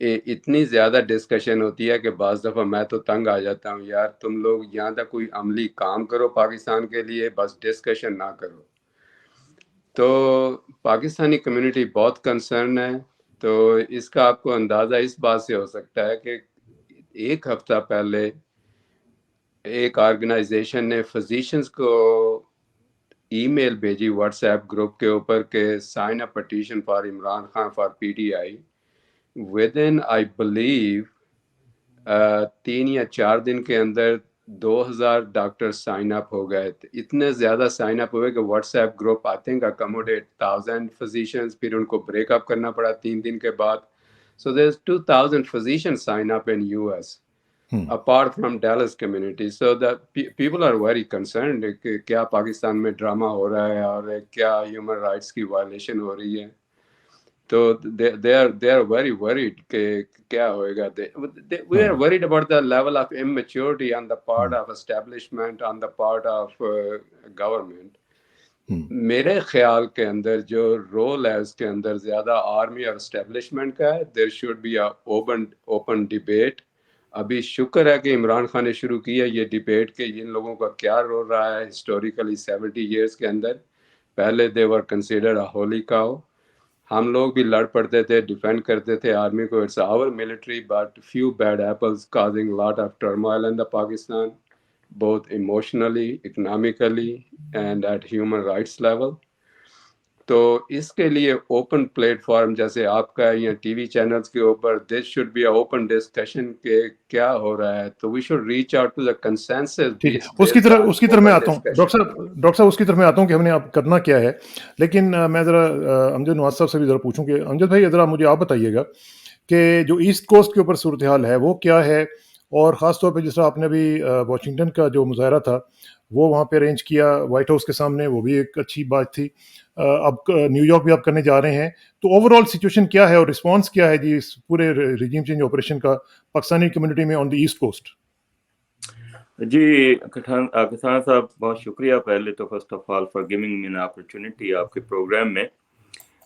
اتنی زیادہ ڈسکشن ہوتی ہے کہ بعض دفعہ میں تو تنگ آ جاتا ہوں، یار تم لوگ یہاں تک کوئی عملی کام کرو پاکستان کے لیے، بس ڈسکشن نہ کرو۔ تو پاکستانی کمیونٹی بہت کنسرن ہے۔ تو اس کا آپ کو اندازہ اس بات سے ہو سکتا ہے کہ ایک ہفتہ پہلے ایک آرگنائزیشن نے فزیشنز کو ای میل بھیجی واٹس ایپ گروپ کے اوپر کہ sign a petition for Imran Khan for P T I. Within I believe 3 یا 4 دن کے اندر 2000 ڈاکٹر سائن اپ ہو گئے تھے۔ اتنے زیادہ سائن اپ ہوئے کہ what's app group I think accommodate 1000 physicians, پھر ان کو بریک اپ کرنا پڑا 3 دن کے بعد۔ سو دیر از 2000 physicians sign up in US apart from Dallas community. So the people are very concerned کہ کیا پاکستان میں ڈرامہ ہو رہا ہے اور کیا ہیومن رائٹس کی وائلیشن ہو رہی ہے۔ تو they are very worried کہ کیا ہوئے گا۔ We are worried about the level of immaturity on the part of establishment, on the part of government. میرے خیال کے اندر جو رول ہے اس کے اندر زیادہ آرمی اور اسٹیبلشمنٹ کا ہے۔ There should be open debate. ابھی شکر ہے کہ عمران خان نے شروع کی ہے یہ ڈبیٹ کہ ان لوگوں کا کیا رول رہا ہے ہسٹوریکلی 70 ایئرس کے اندر۔ پہلے دے ور کنسیڈرڈ اے ہولی کاؤ، ہم لوگ بھی لڑ پڑتے تھے، ڈیفینڈ کرتے تھے آرمی کو، it's our military, but few bad apples causing lot of turmoil in the Pakistan, both emotionally, economically and at human rights level. تو اس کے لیے اوپن پلیٹ فارم جیسے آپ کا یا ٹی وی چینلز کے اوپر there should be a open discussion کہ کیا ہو رہا ہے۔ تو we should reach out to the consensus. اس کی طرف میں آتا ہوں ڈاکٹر صاحب، اس کی طرف میں آتا ہوں کہ ہم نے اب کرنا کیا ہے۔ لیکن میں ذرا امجد نواز صاحب سے بھی ذرا پوچھوں کہ امجد بھائی ذرا مجھے آپ بتائیے گا کہ جو ایسٹ کوسٹ کے اوپر صورتحال ہے وہ کیا ہے، اور خاص طور پہ جس طرح آپ نے ابھی واشنگٹن کا جو مظاہرہ تھا وہ وہاں پہ ارینج کیا وائٹ ہاؤس کے سامنے، وہ بھی ایک اچھی بات تھی۔ اب نیو یارک بھی آپ کرنے جا رہے ہیں، تو اوور آل سچویشن کیا ہے اور رسپانس کیا ہے جی اس پورے ریجیم چینج آپریشن کا پاکستانی کمیونٹی میں آن دی ایسٹ کوسٹ؟ جی کسان صاحب بہت شکریہ پہلے تو first of all for giving me an opportunity آپ کے پروگرام میں۔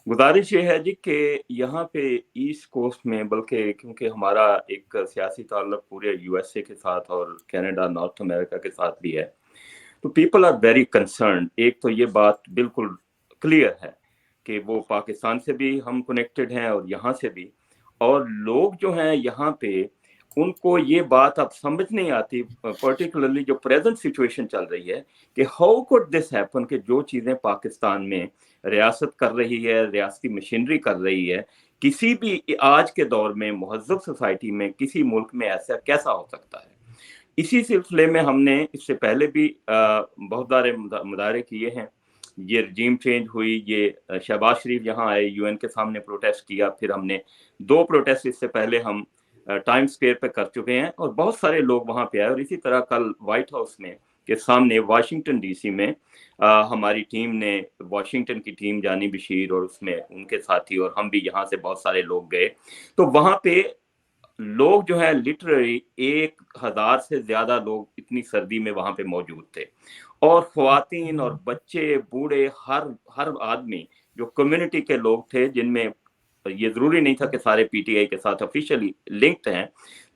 گزارش یہ ہے جی کہ یہاں پہ ایسٹ کوسٹ میں، بلکہ کیونکہ ہمارا ایک سیاسی تعلق پورے یو ایس اے کے ساتھ اور کینیڈا نارتھ امریکہ کے ساتھ بھی ہے، تو پیپل آر ویری کنسرنڈ۔ ایک تو یہ بات بالکل کلیئر ہے کہ وہ پاکستان سے بھی ہم کنیکٹڈ ہیں اور یہاں سے بھی، اور لوگ جو ہیں یہاں پہ ان کو یہ بات اب سمجھ نہیں آتی، پرٹیکولرلی جو پریزنٹ سچویشن چل رہی ہے کہ ہاؤ کوڈ دس ہیپن، کہ جو چیزیں پاکستان میں ریاست کر رہی ہے، ریاستی مشینری کر رہی ہے، کسی بھی آج کے دور میں مہذب سوسائٹی میں کسی ملک میں ایسا کیسا ہو سکتا ہے۔ اسی سلسلے میں ہم نے اس سے پہلے بھی بہت سارے مظاہرے کیے ہیں۔ یہ رجیم چینج ہوئی، یہ شہباز شریف یہاں آئے، یو این کے سامنے پروٹیسٹ کیا، پھر ہم نے 2 پروٹیسٹ اس سے پہلے ہم ٹائم اسکوائر پہ کر چکے ہیں اور بہت سارے لوگ وہاں پہ آئے، اور اسی طرح کل وائٹ ہاؤس میں کے سامنے واشنگٹن ڈی سی میں ہماری ٹیم نے، واشنگٹن کی ٹیم جانی بشیر اور اس میں ان کے ساتھی اور ہم بھی یہاں سے بہت سارے لوگ گئے، تو وہاں پہ لوگ جو ہے لٹرلی 1000 سے زیادہ لوگ اتنی سردی میں وہاں پہ موجود تھے، اور خواتین اور بچے بوڑھے ہر آدمی جو کمیونٹی کے لوگ تھے، جن میں یہ ضروری نہیں تھا کہ سارے پی ٹی آئی کے ساتھ آفیشیلی لنکڈ ہیں،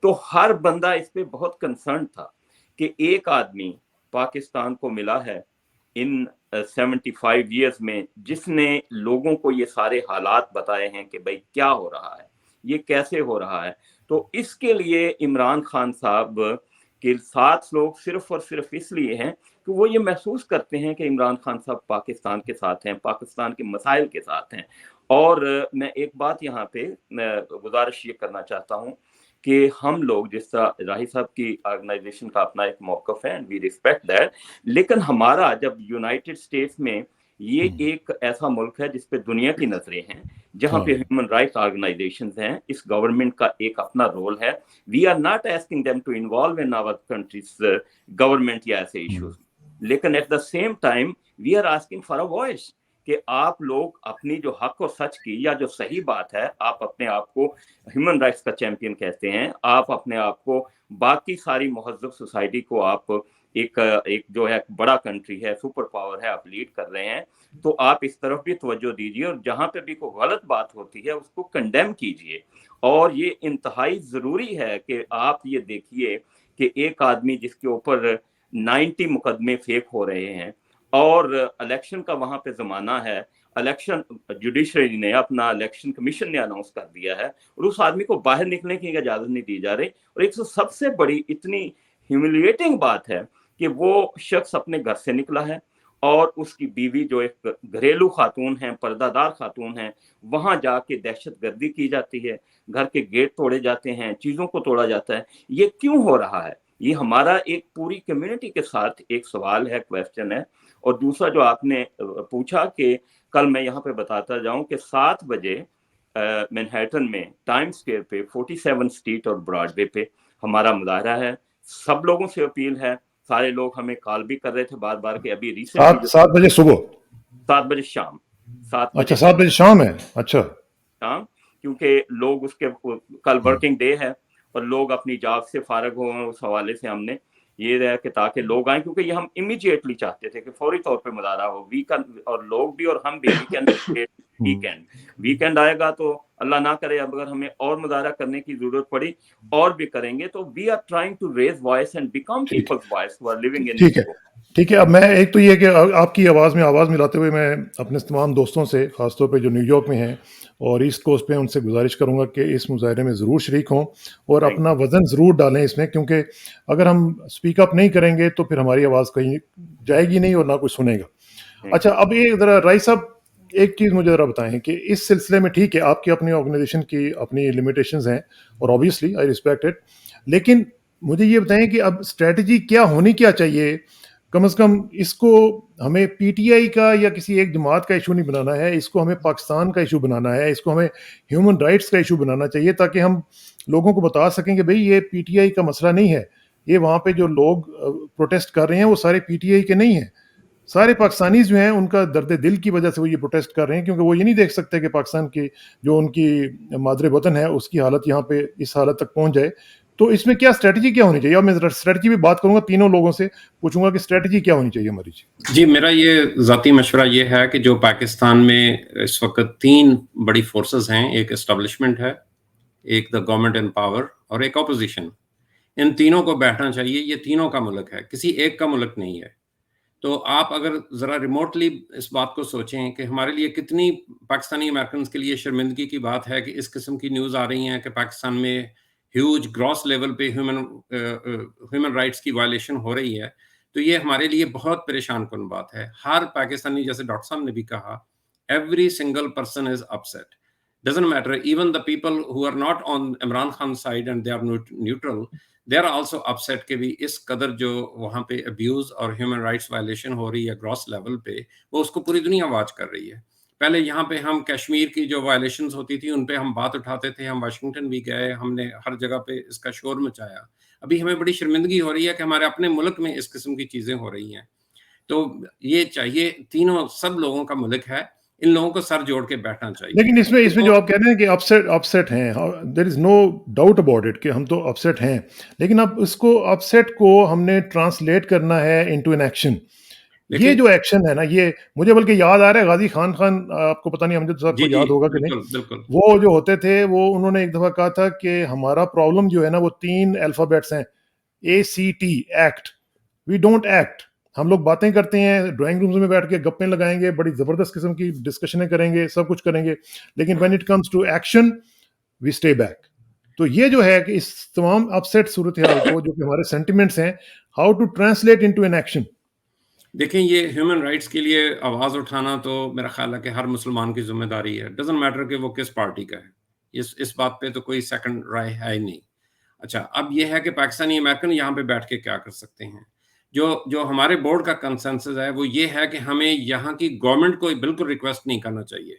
تو ہر بندہ اس پہ بہت کنسرن تھا کہ ایک آدمی پاکستان کو ملا ہے ان 75 ایئرز میں جس نے لوگوں کو یہ سارے حالات بتائے ہیں کہ بھائی کیا ہو رہا ہے، یہ کیسے ہو رہا ہے۔ تو اس کے لیے عمران خان صاحب کے ساتھ لوگ صرف اور صرف اس لیے ہیں کہ وہ یہ محسوس کرتے ہیں کہ عمران خان صاحب پاکستان کے ساتھ ہیں، پاکستان کے مسائل کے ساتھ ہیں۔ اور میں ایک بات یہاں پہ گزارش یہ کرنا چاہتا ہوں کہ ہم لوگ جس طرح راہی صاحب کی آرگنائزیشن کا اپنا ایک موقف ہے، وی ریسپیکٹ دیٹ، لیکن ہمارا جب یونائٹڈ اسٹیٹس میں یہ ایک ایسا ملک ہے جس پہ دنیا کی نظریں ہیں، جہاں پہ ہیومن رائٹس آرگنائزیشنز ہیں، اس گورنمنٹ کا ایک اپنا رول ہے۔ We are not asking them to involve in our countries government یا ایسے ایشوز، لیکن at the same time we are asking for a voice کہ آپ لوگ اپنی جو حق و سچ کی یا جو صحیح بات ہے، آپ اپنے آپ کو ہیومن رائٹس کا چیمپئن کہتے ہیں، آپ اپنے آپ کو باقی ساری مہذب سوسائٹی کو آپ ایک جو ہے بڑا کنٹری ہے, سپر پاور ہے, آپ لیڈ کر رہے ہیں, تو آپ اس طرف بھی توجہ دیجیے, اور جہاں پہ بھی کوئی غلط بات ہوتی ہے اس کو کنڈیم کیجیے. اور یہ انتہائی ضروری ہے کہ آپ یہ دیکھیے کہ ایک آدمی جس کے اوپر 90 مقدمے فیک ہو رہے ہیں, اور الیکشن کا وہاں پہ زمانہ ہے, الیکشن جوڈیشری نے, اپنا الیکشن کمیشن نے اناؤنس کر دیا ہے, اور اس آدمی کو باہر نکلنے کی اجازت نہیں دی جا رہی. اور ایک سب سے بڑی اتنی ہیوملیٹنگ بات ہے کہ وہ شخص اپنے گھر سے نکلا ہے, اور اس کی بیوی جو ایک گھریلو خاتون ہیں, پردہ دار خاتون ہیں, وہاں جا کے دہشت گردی کی جاتی ہے, گھر کے گیٹ توڑے جاتے ہیں, چیزوں کو توڑا جاتا ہے. یہ کیوں ہو رہا ہے؟ یہ ہمارا ایک پوری کمیونٹی کے ساتھ ایک سوال ہے, کویسچن ہے. اور دوسرا جو آپ نے پوچھا کہ کل میں یہاں پہ بتاتا جاؤں کہ 7 بجے مینہٹن میں ٹائم سکوئر پہ 47 اسٹریٹ اور براڈ وے پہ ہمارا مظاہرہ ہے. سب لوگوں سے اپیل ہے, سارے لوگ ہمیں کال بھی کر رہے تھے بار بار کہ ابھی ریسنٹلی 7 بجے صبح, 7 بجے شام, 7 اچھا 7 بجے شام ہے, اچھا شام, کیونکہ لوگ اس کے کل ورکنگ ڈے ہے اور لوگ اپنی جاب سے فارغ ہو. اس حوالے سے ہم نے یہ رہا کہ تاکہ لوگ آئیں, کیونکہ یہ ہم امیڈیٹلی چاہتے تھے کہ فوری طور پہ مظاہرہ ہو, ویکنڈ, اور لوگ بھی اور ہم بھی. ویکینڈ آئے گا تو اللہ نہ کرے اگر ہمیں اور مظاہرہ کرنے کی ضرورت پڑی اور بھی کریں گے. تو we are trying to raise voice and become people's voice who are living in. ٹھیک ہے. اب میں ایک تو یہ کہ آپ کی آواز میں آواز ملاتے ہوئے میں اپنے تمام دوستوں سے, خاص طور پہ جو نیو یارک میں ہیں اور ایسٹ کوسٹ پہ, ان سے گزارش کروں گا کہ اس مظاہرے میں ضرور شریک ہوں اور اپنا وزن ضرور ڈالیں اس میں, کیونکہ اگر ہم اسپیک اپ نہیں کریں گے تو پھر ہماری آواز کہیں جائے گی نہیں اور نہ کوئی سنے گا. اچھا, اب یہ ذرا رائی صاحب ایک چیز مجھے ذرا بتائیں کہ اس سلسلے میں, ٹھیک ہے آپ کی اپنی آرگنائزیشن کی اپنی لمیٹیشنز ہیں اور obviously I respect it, لیکن مجھے یہ بتائیں کہ اب اسٹریٹجی کیا ہونی کیا چاہیے. کم از کم اس کو ہمیں پی ٹی آئی کا یا کسی ایک جماعت کا ایشو نہیں بنانا ہے, اس کو ہمیں پاکستان کا ایشو بنانا ہے, اس کو ہمیں ہیومن رائٹس کا ایشو بنانا چاہیے, تاکہ ہم لوگوں کو بتا سکیں کہ بھئی یہ پی ٹی آئی کا مسئلہ نہیں ہے, یہ وہاں پہ جو لوگ پروٹیسٹ کر رہے ہیں وہ سارے پی ٹی آئی کے نہیں ہیں, سارے پاکستانیز جو ہیں ان کا درد دل کی وجہ سے وہ یہ پروٹیسٹ کر رہے ہیں, کیونکہ وہ یہ نہیں دیکھ سکتے کہ پاکستان کی جو ان کی مادر وطن ہے اس کی حالت یہاں پہ اس حالت تک پہنچ جائے. تو اس میں کیا اسٹریٹجی کیا ہونی چاہیے؟ اور میں اسٹریٹجی بھی بات کروں گا, تینوں لوگوں سے پوچھوں گا کہ اسٹریٹجی کیا ہونی چاہیے ہماری. جی, میرا یہ ذاتی مشورہ یہ ہے کہ جو پاکستان میں اس وقت 3 بڑی فورسز ہیں, ایک اسٹیبلشمنٹ ہے, ایک دا گورنمنٹ ان پاور اور ایک اپوزیشن, ان تینوں کو بیٹھنا چاہیے. یہ تینوں کا ملک ہے, کسی ایک کا ملک نہیں ہے. تو آپ اگر ذرا ریموٹلی اس بات کو سوچیں کہ ہمارے لیے کتنی پاکستانی امریکنز کے لیے شرمندگی کی بات ہے کہ اس قسم کی نیوز آ رہی ہیں کہ پاکستان میں ہیوج گراس لیول پہ ہیومن رائٹس کی وائلیشن ہو رہی ہے. تو یہ ہمارے لیے بہت پریشان کن بات ہے. ہر پاکستانی, جیسے ڈاکٹر صاحب نے بھی کہا, every single person is upset. Doesn't matter, even the people who are not on Imran Khan side and they are neutral, they are also upset کہ بھی اس قدر جو وہاں پہ ابیوز اور ہیومن رائٹس وائلیشن ہو رہی ہے گراس لیول پہ, وہ اس کو پوری دنیا واچ کر رہی ہے. پہلے یہاں پہ ہم کشمیر کی جو وائلیشنز ہوتی تھی ان پہ ہم بات اٹھاتے تھے, ہم واشنگٹن بھی گئے, ہم نے ہر جگہ پہ اس کا شور مچایا. ابھی ہمیں بڑی شرمندگی ہو رہی ہے کہ ہمارے اپنے ملک میں اس قسم کی چیزیں ہو رہی ہیں. تو یہ چاہیے, تینوں سب لوگوں کا ملک ہے, ان لوگوں کو سر جوڑ کے بیٹھنا چاہیے. لیکن اس میں جو آپ کہہ رہے ہیں کہ اپسیٹ ہیں, دیر از نو ڈاؤٹ اباؤٹ اٹ کہ ہم تو اپسیٹ ہیں, لیکن اب اس کو اپسیٹ کو ہم نے ٹرانسلیٹ کرنا ہے انٹو این ایکشن. یہ جو ایکشن ہے نا, یہ مجھے بلکہ یاد آ رہا ہے غازی خان, آپ کو پتہ نہیں امجد صاحب کو یاد ہوگا کہ نہیں, وہ جو ہوتے تھے وہ انہوں نے ایک دفعہ کہا تھا کہ ہمارا پرابلم جو ہے نا وہ 3 الفابیٹس ہیں, ACT, act. We don't act. ہم لوگ باتیں کرتے ہیں, ڈرائنگ رومز میں بیٹھ کے گپیں لگائیں گے, بڑی زبردست قسم کی ڈسکشنیں کریں گے, سب کچھ کریں گے, لیکن when it comes to action we stay back. تو یہ جو ہے کہ اس تمام اپسیٹ صورتحال کو, جو کہ ہمارے سینٹیمنٹس ہیں, how to translate into an action. دیکھیں, یہ ہیومن رائٹس کے لیے آواز اٹھانا تو میرا خیال ہے کہ ہر مسلمان کی ذمہ داری ہے. ڈزنٹ میٹر کہ وہ کس پارٹی کا ہے, اس بات پہ تو کوئی سیکنڈ رائے ہے ہی نہیں. اچھا, اب یہ ہے کہ پاکستانی امریکن یہاں پہ بیٹھ کے کیا کر سکتے ہیں. جو ہمارے بورڈ کا کنسنسس ہے وہ یہ ہے کہ ہمیں یہاں کی گورنمنٹ کو بالکل ریکویسٹ نہیں کرنا چاہیے.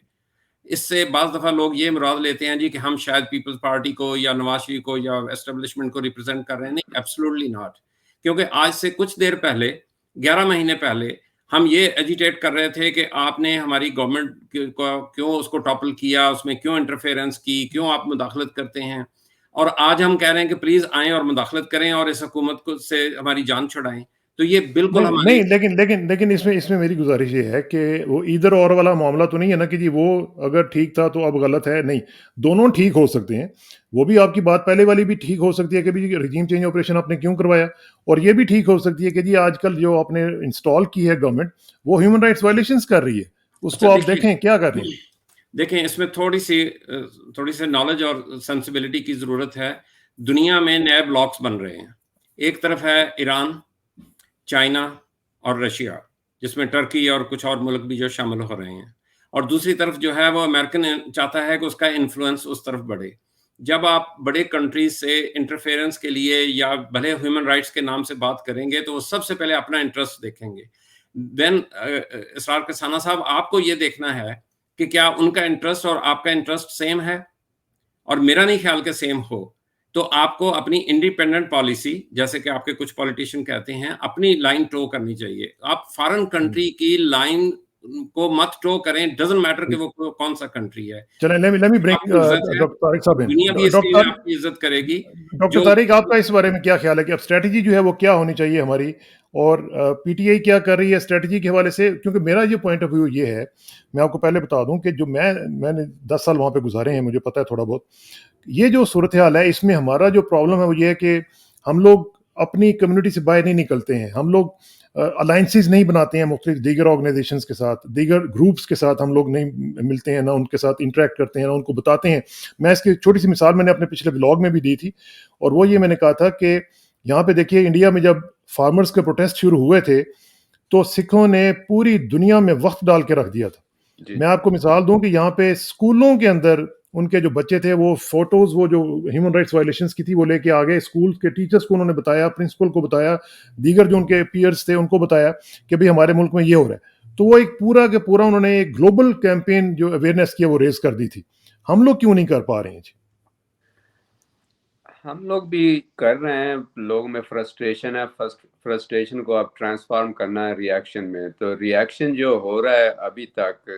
اس سے بعض دفعہ لوگ یہ مراد لیتے ہیں جی کہ ہم شاید پیپلز پارٹی کو یا نواز شریف کو یا اسٹیبلشمنٹ کو ریپرزینٹ کر رہے ہیں. نہیں, ایبسولوٹلی ناٹ. کیونکہ آج سے کچھ دیر پہلے, 11 مہینے پہلے, ہم یہ ایجیٹیٹ کر رہے تھے کہ آپ نے ہماری گورنمنٹ کو کیوں اس کو ٹاپل کیا, اس میں کیوں انٹرفیئرنس کی, کیوں آپ مداخلت کرتے ہیں. اور آج ہم کہہ رہے ہیں کہ پلیز آئیں اور مداخلت کریں اور اس حکومت کو سے ہماری جان چھڑائیں. تو یہ بالکل نہیں ہماری نہیں، لیکن اس میں میری گزارش یہ ہے کہ وہ ادھر اور والا معاملہ تو نہیں ہے نا کہ جی وہ اگر ٹھیک تھا تو اب غلط ہے، نہیں، دونوں ٹھیک ہو سکتے ہیں. وہ بھی آپ کی بات پہلے والی بھی ٹھیک ہو سکتی ہے کہ بھی رجیم چینج آپریشن آپ نے کیوں کروایا، اور یہ بھی ٹھیک ہو سکتی ہے کہ جی آج کل جو آپ نے انسٹال کی ہے گورنمنٹ وہ ہیومن رائٹس وائلیشنز کر رہی ہے، اس اچھا کو آپ دیکھیں کیا کر رہے ہیں. دیکھیں اس میں تھوڑی سی نالج اور سینسیبلٹی کی ضرورت ہے. دنیا میں نئے بلاکس بن رہے ہیں. ایک طرف ہے ایران، چائنا اور رشیا، جس میں ٹرکی اور کچھ اور ملک بھی جو شامل ہو رہے ہیں، اور دوسری طرف جو ہے وہ امریکن چاہتا ہے کہ اس کا انفلوئنس اس طرف بڑھے. جب آپ بڑے کنٹریز سے انٹرفیئرنس کے لیے یا بھلے ہیومن رائٹس کے نام سے بات کریں گے تو وہ سب سے پہلے اپنا انٹرسٹ دیکھیں گے. دین اسرار کسانہ صاحب، آپ کو یہ دیکھنا ہے کہ کیا ان کا انٹرسٹ اور آپ کا انٹرسٹ سیم ہے، اور میرا نہیں خیال کہ سیم ہو. تو آپ کو اپنی انڈیپینڈنٹ پالیسی، جیسے کہ آپ کے کچھ پولیٹیشین کہتے ہیں، اپنی لائن ٹو کرنی چاہیے. آپ فارن کنٹری کی لائن کو مت ٹو کریں، ڈزنٹ میٹر کہ وہ کون سا کنٹری ہے. چلیں let me bring آپ کو عزت ہے، ڈاکٹر طارق صاحب دنیا بھی ہیں. اس لیے آپ کی عزت کرے گی. ڈاکٹر جو طارق، آپ کا اس بارے میں کیا خیال ہے کہ اب اسٹریٹجی جو ہے وہ کیا ہونی چاہیے ہماری، اور پی ٹی آئی کیا کر رہی ہے اسٹریٹجی کے حوالے سے؟ کیونکہ میرا یہ پوائنٹ آف ویو یہ ہے، میں آپ کو پہلے بتا دوں کہ جو میں نے 10 سال وہاں پہ گزارے ہیں، مجھے پتہ ہے تھوڑا بہت. یہ جو صورتحال ہے اس میں ہمارا جو پرابلم ہے وہ یہ ہے کہ ہم لوگ اپنی کمیونٹی سے باہر نہیں نکلتے ہیں. ہم لوگ الائنسز نہیں بناتے ہیں مختلف دیگر آرگنائزیشنز کے ساتھ، دیگر گروپس کے ساتھ ہم لوگ نہیں ملتے ہیں، نہ ان کے ساتھ انٹریکٹ کرتے ہیں، نہ ان کو بتاتے ہیں. میں اس کی چھوٹی سی مثال میں نے اپنے پچھلے بلاگ میں بھی دی تھی، اور وہ یہ میں نے کہا تھا کہ یہاں پہ دیکھیے انڈیا میں جب فارمرز کے پروٹیسٹ شروع ہوئے تھے تو سکھوں نے پوری دنیا میں وقت ڈال کے رکھ دیا تھا. میں آپ کو مثال دوں کہ یہاں پہ اسکولوں کے اندر ان کے جو بچے تھے وہ فوٹوز، وہ جو ہیومن رائٹس وائلیشنز کی تھی، وہ لے کے آگے اسکول کے ٹیچرز کو انہوں نے بتایا، پرنسپل کو بتایا، دیگر جو ان کے پیئرز تھے ان کو بتایا کہ بھئی ہمارے ملک میں یہ ہو رہا ہے. تو وہ ایک پورا کے پورا انہوں نے ایک گلوبل کیمپین جو اویئرنیس کی وہ ریز کر دی تھی. ہم لوگ کیوں نہیں کر پا رہے ہیں جی؟ ہم لوگ بھی کر رہے ہیں. لوگوں میں فرسٹریشن ہے، فرسٹریشن کو اب ٹرانسفارم کرنا ہے ری ایکشن میں. تو ری ایکشن جو ہو رہا ہے ابھی تک،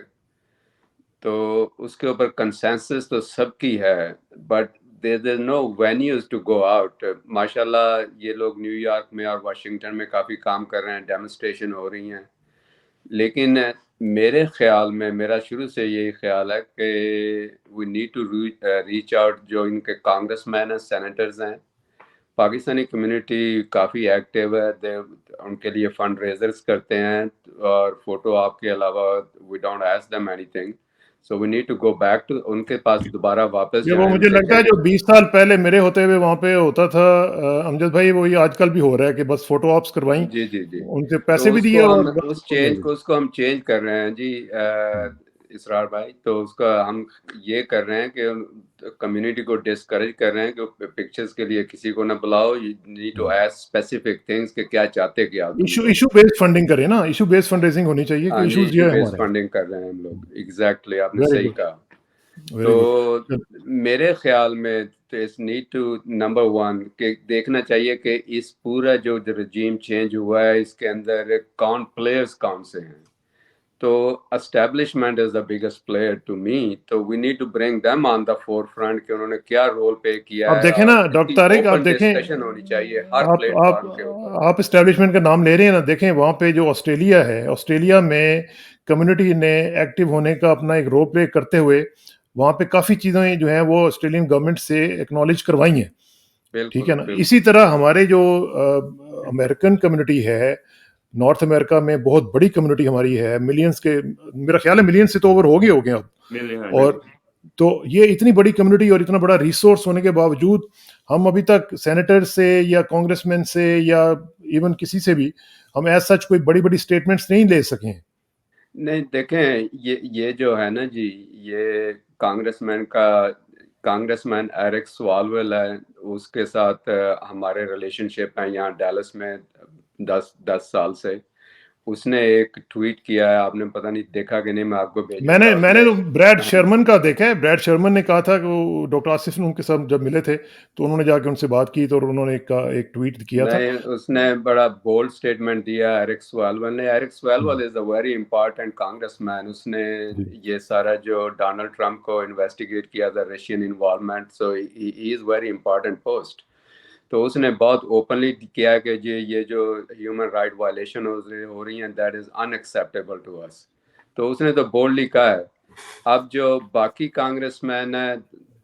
تو اس کے اوپر کنسنسس تو سب کی ہے، but there is no venues to go out. ماشاء اللہ یہ لوگ نیو یارک میں اور واشنگٹن میں کافی کام کر رہے ہیں، ڈیمونسٹریشن ہو رہی ہیں. لیکن میرے خیال میں، میرا شروع سے یہی خیال ہے کہ we need to reach out. جو ان کے کانگریس مین ہیں، سینیٹرز ہیں، پاکستانی کمیونٹی کافی ایکٹیو ہے. ان کے لیے فنڈ ریزرز کرتے ہیں، اور فوٹو آپ کے علاوہ we don't ask them anything. So we need to go back to ان کے پاس، دوبارہ واپس یہ وہ جائیں. مجھے لگتا ہے جو 20 سال پہلے میرے ہوتے ہوئے وہاں پہ ہوتا تھا امجد بھائی، وہی آج کل بھی ہو رہا ہے کہ بس فوٹو آپس کروائیں، جی جی جی. ان سے تو پیسے بھی اس دیے کو ہم اور اس کو ہم چینج کر رہے ہیں جی اسرار بھائی. تو اس کا ہم یہ کر رہے ہیں کہ کمیونٹی کو ڈسکریج کر رہے ہیں کہ پکچرز کے لیے کسی کو نہ بلاؤ. You need to ask specific things کہ کیا چاہتے کیا تم لوگ. ایشو بیسڈ فنڈنگ کریں نا، ایشو بیسڈ فنڈ ریزنگ ہونی چاہیے کہ ہاں جی، ایشوز ایشو یہ بیس ہمارے. فنڈنگ کر رہے ہیں ہم لوگ. ایگزیکٹلی، آپ نے ویری صحیح گڈ، کہا. ویری تو گڈ. میرے خیال میں اس نیڈ ٹو نمبر 1 کہ دیکھنا چاہیے کہ اس پورا جو رجیم چینج ہوا ہے اس کے اندر پلیئرز کون سے ہیں. تو establishment is the biggest player to me. تو we need to bring them on the forefront کہ انہوں نے کیا رول پلے کیا آپ ہے، دیکھیں اور نا اس ڈاکٹر کی طارق، اوپن آپ دیکھیں، ڈسکشن ہونی چاہیے ہر آپ پلیٹ آپ فارم کے اوپر. آپ اسٹیبلشمنٹ کا نام لے رہے ہیں نا، دیکھیں وہاں پہ جو آسٹریلیا ہے، آسٹریلیا میں کمیونٹی نے ایکٹیو ہونے کا اپنا ایک رول پلے کرتے ہوئے وہاں پہ کافی چیزیں جو ہیں وہ آسٹریلین گورنمنٹ سے ایکنالج کروائی ہیں. ٹھیک بالکل ہے نا. بالکل. اسی طرح ہمارے جو امریکن کمیونٹی ہے، نارتھ امریکہ میں بہت بڑی کمیونٹی ہماری ہے، ملینز کے، میرا خیال ہے ملین سے تو اوور ہو گئے اب. اور تو یہ اتنی بڑی کمیونٹی اور اتنا بڑا ریسورس ہونے کے باوجود ہم ابھی تک سینیٹر سے یا کانگریس مین سے یا ایون کسی سے بھی ہم ایز سچ کوئی بڑی بڑی سٹیٹمنٹس نہیں لے سکے ہیں. نہیں دیکھیں، یہ جو ہے نا جی، یہ کانگریس مین ایرک سوالویل ہے، اس کے ساتھ ہمارے ریلیشن شپ ہیں یہاں ڈیلس میں 10 سال سے. اس نے ایک ٹویٹ کیا ہے، آپ نے پتہ نہیں دیکھا کہ نہیں، میں آپ کو بھیجوں گا. میں نے تو بریڈ شرمن کا دیکھا ہے. بریڈ شرمن نے کہا تھا کہ وہ ڈاکٹر آصف نے ان کے ساتھ جب ملے تھے تو انہوں نے جا کے ان سے بات کی تو انہوں نے ایک ٹویٹ کیا تھا. نہیں، اس نے بڑا بولڈ سٹیٹمنٹ دیا ایرک سوالویل نے. Eric Swalwell is a very important congressman. اس نے یہ سارا جو ڈونلڈ ٹرمپ کو انویسٹیگیٹ کیا تھا Russian involvement, so he is very important post. تو اس نے بہت اوپنلی کیا کہ یہ جو ہیومن رائٹ وائلیشن ہو رہی ہیں that is unacceptable to us. تو اس نے تو بولڈلی کہا ہے. اب جو باقی کانگریس مین ہیں,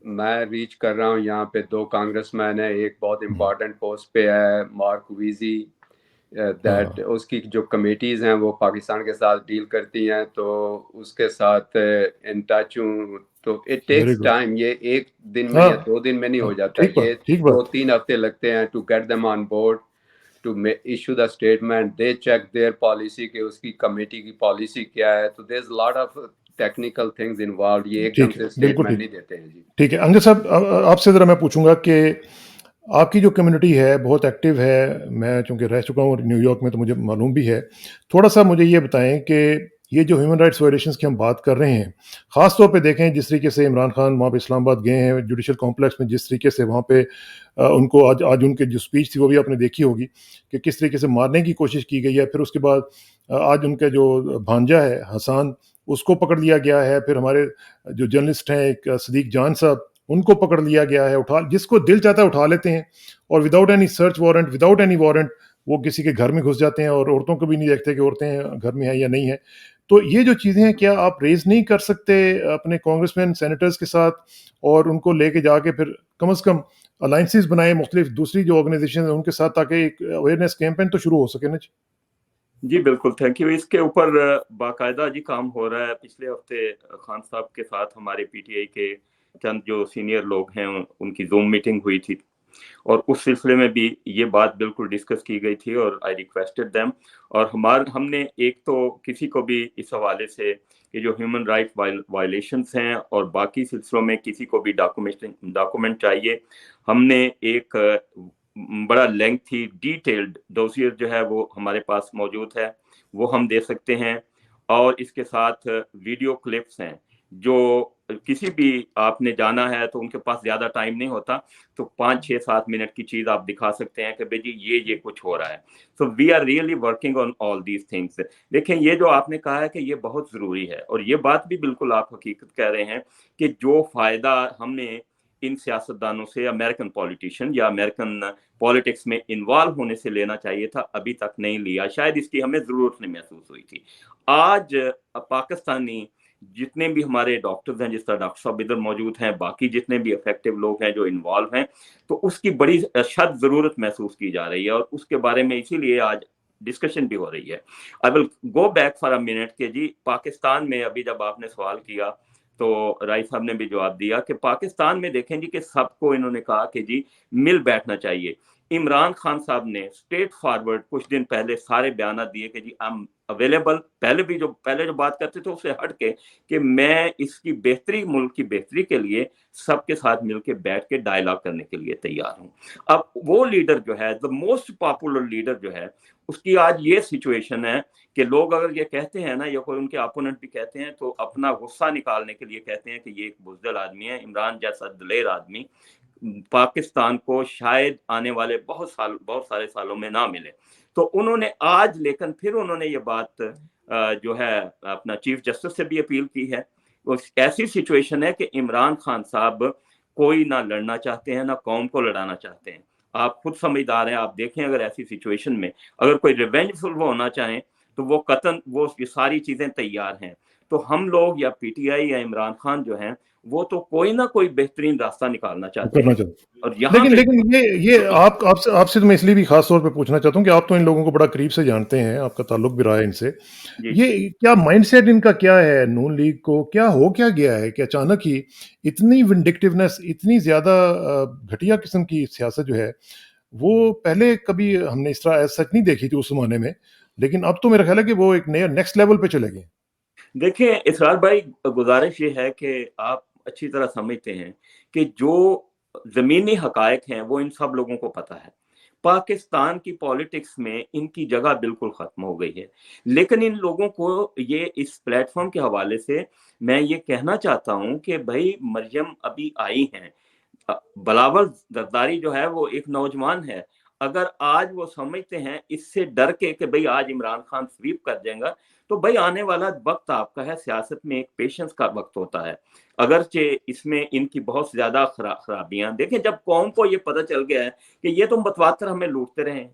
میں ریچ کر رہا ہوں یہاں پہ 2 کانگریس مین ہیں, ایک بہت امپورٹنٹ پوسٹ پہ ہے مارک ویزی, دیٹ اس کی جو کمیٹیز ہیں وہ پاکستان کے ساتھ ڈیل کرتی ہیں, تو اس کے ساتھ ان ٹچ ہوں. تو اٹ ٹیکس ٹائم, یہ ایک دن میں یا 2 دن میں نہیں ہو جاتا, یہ 2-3 ہفتے لگتے ہیں to get them on board to issue the statement. They check their policy کہ اس کی کمیٹی کی پالیسی کیا ہے. تو there is lot of technical things involved, یہ ایک دم سے اسٹیٹمنٹ نہیں دیتے ہیں. جی ٹھیک ہے. انگد صاحب آپ سے ذرا میں پوچھوں گا کہ آپ کی جو کمیونٹی ہے بہت ایکٹیو ہے, میں چونکہ رہ چکا ہوں نیو یارک میں تو مجھے معلوم بھی ہے. تھوڑا سا مجھے یہ بتائیں کہ یہ جو ہیومن رائٹس وائلیشنس کی ہم بات کر رہے ہیں, خاص طور پہ دیکھیں جس طریقے سے عمران خان وہاں پہ اسلام آباد گئے ہیں جوڈیشل کمپلیکس میں, جس طریقے سے وہاں پہ ان کو آج ان کے جو اسپیچ تھی وہ بھی آپ نے دیکھی ہوگی کہ کس طریقے سے مارنے کی کوشش کی گئی ہے. پھر اس کے بعد آج ان کا جو بھانجا ہے حسان, اس کو پکڑ لیا گیا ہے. پھر ہمارے جو جرنلسٹ ہیں ایک صدیق جان صاحب, ان کو پکڑ لیا گیا ہے. جس کو دل چاہتا ہے اٹھا لیتے ہیں, اور without any search warrant, without any warrant وہ کسی کے گھر میں گھس جاتے ہیں, اور عورتوں کو بھی نہیں دیکھتے کہ عورتیں گھر میں ہیں یا نہیں ہیں. تو یہ جو چیزیں ہیں کیا آپ ریز نہیں کر سکتے اپنے کانگریس مین سینیٹرز کے ساتھ, اور ان کو لے کے جا کے پھر کم از کم الائنسز بنائیں مختلف دوسری جو آرگنائزیشن ہیں ان کے ساتھ, تاکہ ایک اویئرنیس کیمپین تو شروع ہو سکے نا. جی بالکل, تھینک یو. اس کے اوپر باقاعدہ جی کام ہو رہا ہے. پچھلے ہفتے خان صاحب کے ساتھ ہمارے پی ٹی آئی کے چند جو سینئر لوگ ہیں ان کی زوم میٹنگ ہوئی تھی, اور اس سلسلے میں بھی یہ بات بالکل ڈسکس کی گئی تھی, اور آئی ریکویسٹڈ دیم. اور ہم نے ایک تو کسی کو بھی اس حوالے سے کہ جو ہیومن رائٹ وائلیشنس ہیں اور باقی سلسلوں میں کسی کو بھی ڈاکومنٹ چاہیے, ہم نے ایک بڑا لینتھی ڈیٹیلڈ ڈوسیئر جو ہے وہ ہمارے پاس موجود ہے, وہ ہم دے سکتے ہیں. اور اس کے ساتھ ویڈیو کلپس ہیں, جو کسی بھی آپ نے جانا ہے تو ان کے پاس زیادہ ٹائم نہیں ہوتا, تو 5-6-7 منٹ کی چیز آپ دکھا سکتے ہیں کہ بھئی جی یہ کچھ ہو رہا ہے. So we are really working on all these things. دیکھیں یہ جو آپ نے کہا ہے کہ یہ بہت ضروری ہے, اور یہ بات بھی بالکل آپ حقیقت کہہ رہے ہیں کہ جو فائدہ ہم نے ان سیاستدانوں سے, امریکن پولیٹیشین یا امریکن پالیٹکس میں انوالو ہونے سے لینا چاہیے تھا, ابھی تک نہیں لیا. شاید اس کی ہمیں ضرورت نہیں محسوس ہوئی تھی. آج پاکستانی جتنے بھی ہمارے ڈاکٹرز ہیں, جس طرح ڈاکٹر صاحب ادھر موجود ہیں, باقی جتنے بھی افیکٹو لوگ ہیں جو انوالو ہیں, تو اس کی بڑی اشد ضرورت محسوس کی جا رہی ہے, اور اس کے بارے میں اسی لیے آج ڈسکشن بھی ہو رہی ہے. I will go back for a minute کہ جی پاکستان میں ابھی جب آپ نے سوال کیا تو رائی صاحب نے بھی جواب دیا کہ پاکستان میں دیکھیں جی کہ سب کو انہوں نے کہا کہ جی مل بیٹھنا چاہیے. عمران خان صاحب نے اسٹریٹ فارورڈ کچھ دن پہلے سارے بیانات دیے کہ جی I'm اویلیبل, پہلے جو بات کرتے تھے اس سے ہٹ کے کہ میں اس کی بہتری, ملک کی بہتری کے لیے سب کے ساتھ مل کے بیٹھ کے ڈائلاگ کرنے کے لیے تیار ہوں. اب وہ لیڈر جو ہے, the most popular لیڈر جو ہے, اس کی آج یہ سچویشن ہے کہ لوگ اگر یہ کہتے ہیں نا, یا کوئی ان کے اپوننٹ بھی کہتے ہیں, تو اپنا غصہ نکالنے کے لیے کہتے ہیں کہ یہ ایک بزدل آدمی ہے. عمران جیسا دلیر آدمی پاکستان کو شاید آنے والے بہت سارے سالوں میں نہ ملے. تو انہوں نے آج, لیکن پھر انہوں نے یہ بات جو ہے اپنا چیف جسٹس سے بھی اپیل کی ہے. ایسی سچویشن ہے کہ عمران خان صاحب کوئی نہ لڑنا چاہتے ہیں, نہ قوم کو لڑانا چاہتے ہیں. آپ خود سمجھدار ہیں, آپ دیکھیں اگر ایسی سچویشن میں اگر کوئی ریونجفل وہ ہونا چاہیں تو وہ قطعاً وہ یہ ساری چیزیں تیار ہیں. تو ہم لوگ یا پی ٹی آئی یا عمران خان جو ہیں وہ تو کوئی نہ کوئی بہترین راستہ نکالنا چاہتے ہیں. اور لیکن یہ آپ سے میں اس لیے بھی خاص طور پہ پوچھنا چاہتا ہوں کہ آپ تو ان لوگوں کو بڑا قریب سے جانتے ہیں, آپ کا تعلق بھی رہا ہے ان سے. یہ کیا مائنڈ سیٹ ان کا کیا ہے, نون لیگ کو کیا ہو کیا گیا ہے کہ اچانک ہی اتنی ونڈکٹیونیس, اتنی زیادہ گھٹیا قسم کی سیاست جو ہے, وہ پہلے کبھی ہم نے اس طرح سچ نہیں دیکھی تھی اس زمانے میں, لیکن اب تو میرا خیال ہے کہ وہ ایک نیا نیکسٹ لیول پہ چلے گئے. دیکھیں اسرار بھائی, گزارش یہ ہے کہ آپ اچھی طرح سمجھتے ہیں کہ جو زمینی حقائق ہیں وہ ان سب لوگوں کو پتہ ہے. پاکستان کی پولیٹکس میں ان کی جگہ بالکل ختم ہو گئی ہے. لیکن ان لوگوں کو یہ اس پلیٹ فارم کے حوالے سے میں یہ کہنا چاہتا ہوں کہ بھائی مریم ابھی آئی ہیں, بلاول زرداری جو ہے وہ ایک نوجوان ہے. اگر آج وہ سمجھتے ہیں اس سے ڈر کے کہ بھئی آج عمران خان سویپ کر جائے گا، تو بھئی آنے والا وقت آپ کا ہے، سیاست میں ایک پیشنس کا وقت ہوتا ہے، اگرچہ اس میں ان کی بہت زیادہ خرابیاں دیکھیں. جب قوم کو یہ پتہ چل گیا ہے کہ یہ تو متواتر ہمیں لوٹتے رہے ہیں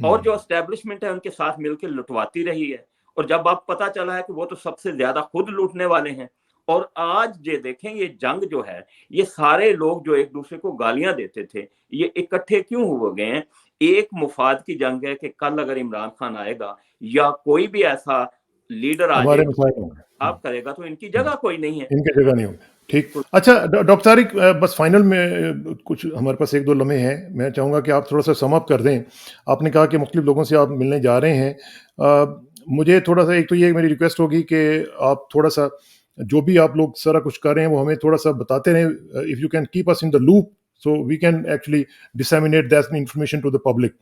اور جو اسٹیبلشمنٹ ہے ان کے ساتھ مل کے لٹواتی رہی ہے، اور جب آپ پتہ چلا ہے کہ وہ تو سب سے زیادہ خود لوٹنے والے ہیں، اور آج یہ دیکھیں یہ جنگ جو ہے، یہ سارے لوگ جو ایک دوسرے کو گالیاں دیتے تھے یہ اکٹھے کیوں ہو گئے ہیں؟ ایک مفاد کی جنگ ہے کہ کل اگر عمران خان آئے گا یا کوئی بھی ایسا لیڈر آ جائے ہمارے مسائل ہوں گے، آپ کرے گا تو ان کی جگہ کوئی نہیں ہے. ان کی جگہ نہیں ہوگی. ٹھیک. اچھا ڈاکٹر طارق، بس فائنل میں کچھ ہمارے پاس 1-2 لمحے ہیں، میں چاہوں گا کہ آپ تھوڑا سا سم اپ کر دیں. آپ نے کہا کہ مختلف لوگوں سے آپ ملنے جا رہے ہیں. مجھے تھوڑا سا، ایک تو یہ میری ریکویسٹ ہوگی کہ آپ تھوڑا سا جو بھی آپ لوگ سارا کچھ کر رہے ہیں وہ ہمیں تھوڑا سا بتاتے رہیں. If you can keep us in the loop so we can actually disseminate that information to the public.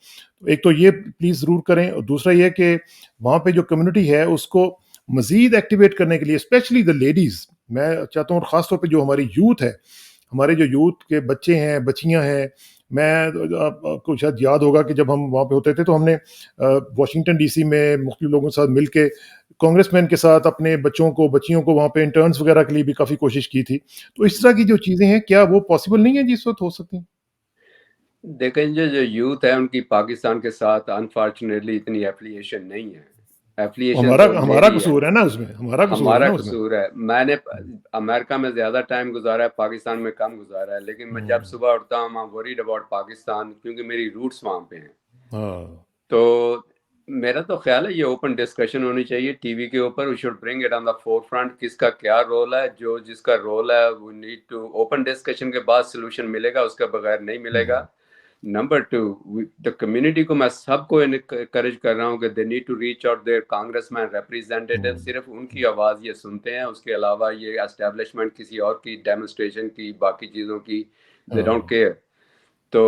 ایک تو یہ پلیز ضرور کریں، اور دوسرا یہ کہ وہاں پہ جو کمیونٹی ہے اس کو مزید ایکٹیویٹ کرنے کے لیے، اسپیشلی دا لیڈیز، میں چاہتا ہوں، اور خاص طور پہ جو ہماری یوتھ ہے، ہمارے جو یوتھ کے بچے ہیں، بچیاں ہیں. میں آپ کو شاید یاد ہوگا کہ جب ہم وہاں پہ ہوتے تھے تو ہم نے واشنگٹن ڈی سی میں مختلف لوگوں کے ساتھ مل کے کانگریس مین کے ساتھ اپنے بچوں کو، بچیوں کو وہاں پہ انٹرنس وغیرہ کے لیے بھی کافی کوشش کی تھی. تو اس طرح کی جو چیزیں ہیں کیا وہ پاسبل نہیں ہے جس وقت ہو سکتی ہیں؟ دیکھیں جو یوتھ ہے ان کی پاکستان کے ساتھ انفارچونیٹلی اتنی ایفیلیشن نہیں ہے. ایفیلیشن تو ہمارا میری ہے، قصور ہے نا اس میں، ہمارا قصور ہے. میں نے امریکہ میں زیادہ ٹائم گزارا ہے، پاکستان میں کم گزارا ہے، لیکن میں جب صبح اٹھتا ہوں I'm worried about پاکستان، کیونکہ میری روٹس وہاں پہ ہیں. تو میرا تو خیال ہے یہ اوپن ڈسکشن ہونی چاہیے ٹی وی کے اوپر. We should bring it on the forefront, کس کا کیا رول ہے. جو جس کا رول ہے we need to open discussion کے بعد سولوشن ملے گا، اس کے بغیر نہیں ملے گا. نمبر 2، دا کمیونٹی کو میں سب کو انکریج کر رہا ہوں کہ they need to reach out their congressman representative. صرف ان کی آواز یہ سنتے ہیں، اس کے علاوہ یہ اسٹیبلشمنٹ کسی اور کی ڈیمونسٹریشن کی، باقی چیزوں کی دے ڈونٹ کیئر. تو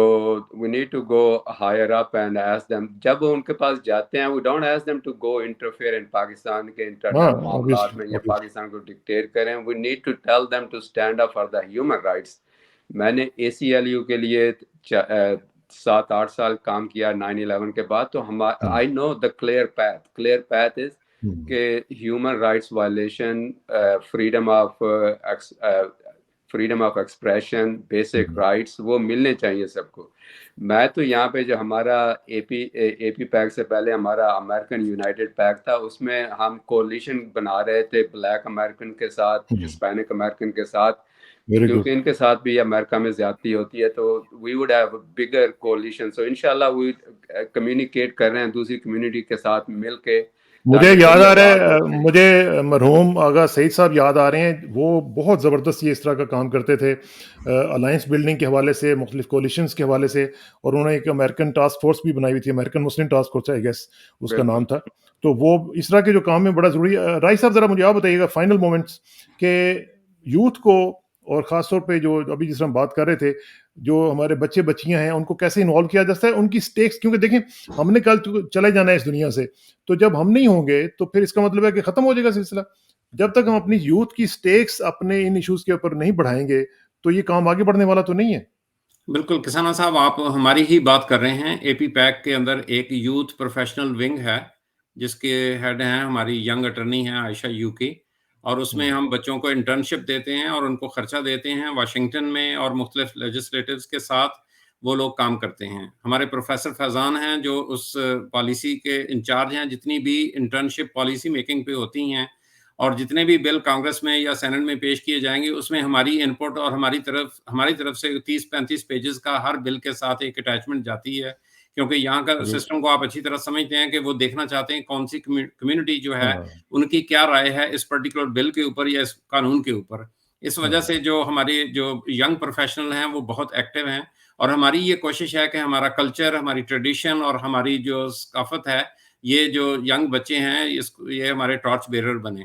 we need to go higher up and ask them. جب وہ ان کے پاس جاتے ہیں، we don't ask them to go interfere in Pakistan کے انٹرنل معاملات میں یا پاکستان کو ڈکٹیٹ کریں. We need to tell them to stand up for the human rights. میں نے ACLU کے لیے 7-8 سال کام کیا 9/11 کے بعد. تو آئی نو دا کلیئر پیتھ از کہ human rights violation, freedom of expression, basic rights وہ ملنے چاہیے سب کو. میں تو یہاں پہ جو ہمارا اے پی پیک سے پہلے ہمارا امریکن یونائٹڈ پیک تھا، اس میں ہم کولیشن بنا رہے تھے بلیک امریکن کے ساتھ، ہسپینک امریکن کے ساتھ، کیونکہ ان کے ساتھ بھی امریکہ میں زیادتی ہوتی ہے. تو we would have bigger coalition. So انشاءاللہ وی کمیونیکیٹ کر رہے ہیں دوسری کمیونٹی کے ساتھ مل کے. مجھے یاد آ رہا ہے، مجھے مرحوم آغا سعید صاحب یاد آ رہے ہیں. وہ بہت زبردست یہ اس طرح کا کام کرتے تھے الائنس بلڈنگ کے حوالے سے، مختلف کولیشنز کے حوالے سے. اور انہوں نے ایک امریکن ٹاسک فورس بھی بنائی ہوئی تھی، American Muslim task force I guess اس کا نام تھا. تو وہ اس طرح کے جو کام میں بڑا ضروری ہے. رائی صاحب ذرا مجھے آپ بتائیے گا فائنل مومنٹس کہ یوتھ کو، اور خاص طور پہ جو ابھی جس طرح ہم بات کر رہے تھے، جو ہمارے بچے بچیاں ہیں، ان کو کیسے انوالو کیا جاتا ہے، ان کی سٹیکس. کیونکہ دیکھیں ہم نے کل چلے جانا ہے اس دنیا سے، تو جب ہم نہیں ہوں گے تو پھر اس کا مطلب ہے کہ ختم ہو جائے گا سلسلہ. جب تک ہم اپنی یوتھ کی سٹیکس اپنے ان ایشوز کے اوپر نہیں بڑھائیں گے تو یہ کام آگے بڑھنے والا تو نہیں ہے. بالکل کسانہ صاحب، آپ ہماری ہی بات کر رہے ہیں. اے پی پیک کے اندر ایک یوتھ پروفیشنل ونگ ہے جس کے ہیڈ ہیں ہماری ینگ اٹرنی ہیں عائشہ UK، اور اس میں ہم بچوں کو انٹرنشپ دیتے ہیں اور ان کو خرچہ دیتے ہیں. واشنگٹن میں اور مختلف لیجسلیٹرز کے ساتھ وہ لوگ کام کرتے ہیں. ہمارے پروفیسر فیضان ہیں جو اس پالیسی کے انچارج ہیں. جتنی بھی انٹرنشپ پالیسی میکنگ پہ ہوتی ہیں اور جتنے بھی بل کانگریس میں یا سینٹ میں پیش کیے جائیں گے، اس میں ہماری ان پٹ اور ہماری طرف سے 30-35 پیجز کا ہر بل کے ساتھ ایک اٹیچمنٹ جاتی ہے. کیونکہ یہاں کا سسٹم کو آپ اچھی طرح سمجھتے ہیں کہ وہ دیکھنا چاہتے ہیں کون سی کمیونٹی جو ہے ان کی کیا رائے ہے اس پرٹیکولر بل کے اوپر یا اس قانون کے اوپر. اس وجہ سے جو ہمارے جو ینگ پروفیشنل ہیں وہ بہت ایکٹیو ہیں، اور ہماری یہ کوشش ہے کہ ہمارا کلچر، ہماری ٹریڈیشن اور ہماری جو ثقافت ہے، یہ جو ینگ بچے ہیں یہ ہمارے ٹارچ بیرر بنے.